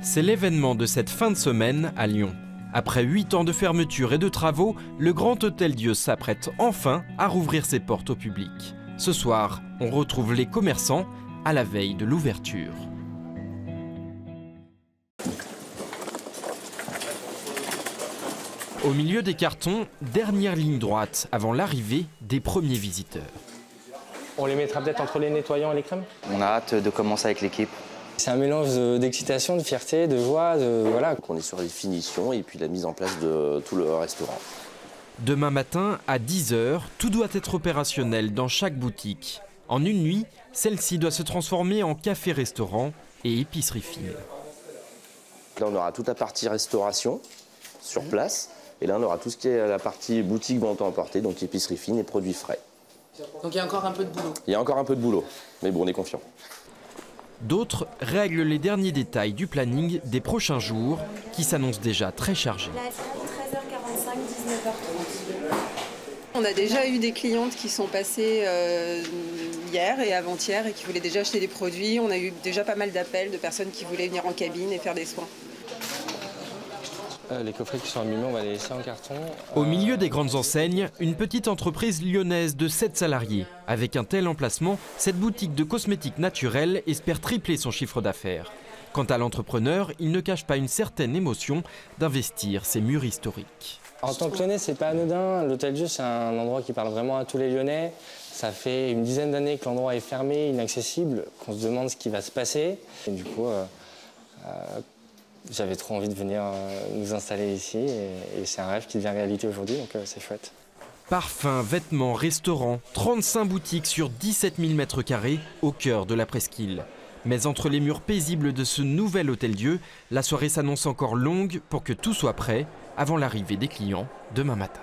C'est l'événement de cette fin de semaine à Lyon. Après 8 ans de fermeture et de travaux, le Grand Hôtel-Dieu s'apprête enfin à rouvrir ses portes au public. Ce soir, on retrouve les commerçants à la veille de l'ouverture. Au milieu des cartons, dernière ligne droite avant l'arrivée des premiers visiteurs. On les mettra peut-être entre les nettoyants et les crèmes. On a hâte de commencer avec l'équipe. C'est un mélange d'excitation, de fierté, de joie, voilà. On est sur les finitions et puis la mise en place de tout le restaurant. Demain matin, à 10 h, tout doit être opérationnel dans chaque boutique. En une nuit, celle-ci doit se transformer en café-restaurant et épicerie fine. Là, on aura toute la partie restauration sur place. Et là, on aura tout ce qui est la partie boutique vente à emporter, donc épicerie fine et produits frais. Donc il y a encore un peu de boulot. Il y a encore un peu de boulot, mais bon, on est confiant. D'autres règlent les derniers détails du planning des prochains jours, qui s'annoncent déjà très chargés. Là, 13h45, 19h30. On a déjà eu des clientes qui sont passées hier et avant-hier et qui voulaient déjà acheter des produits. On a eu déjà pas mal d'appels de personnes qui voulaient venir en cabine et faire des soins. Les coffrets qui sont abîmés, on va les laisser en carton. Au milieu des grandes enseignes, une petite entreprise lyonnaise de 7 salariés. Avec un tel emplacement, cette boutique de cosmétiques naturels espère tripler son chiffre d'affaires. Quant à l'entrepreneur, il ne cache pas une certaine émotion d'investir ces murs historiques. En tant que Lyonnais, c'est pas anodin. L'Hôtel-Dieu, c'est un endroit qui parle vraiment à tous les Lyonnais. Ça fait une dizaine d'années que l'endroit est fermé, inaccessible, qu'on se demande ce qui va se passer. Et du coup, j'avais trop envie de venir nous installer ici et c'est un rêve qui devient réalité aujourd'hui, donc c'est chouette. Parfums, vêtements, restaurants, 35 boutiques sur 17 000 m² au cœur de la presqu'île. Mais entre les murs paisibles de ce nouvel Hôtel-Dieu, la soirée s'annonce encore longue pour que tout soit prêt avant l'arrivée des clients demain matin.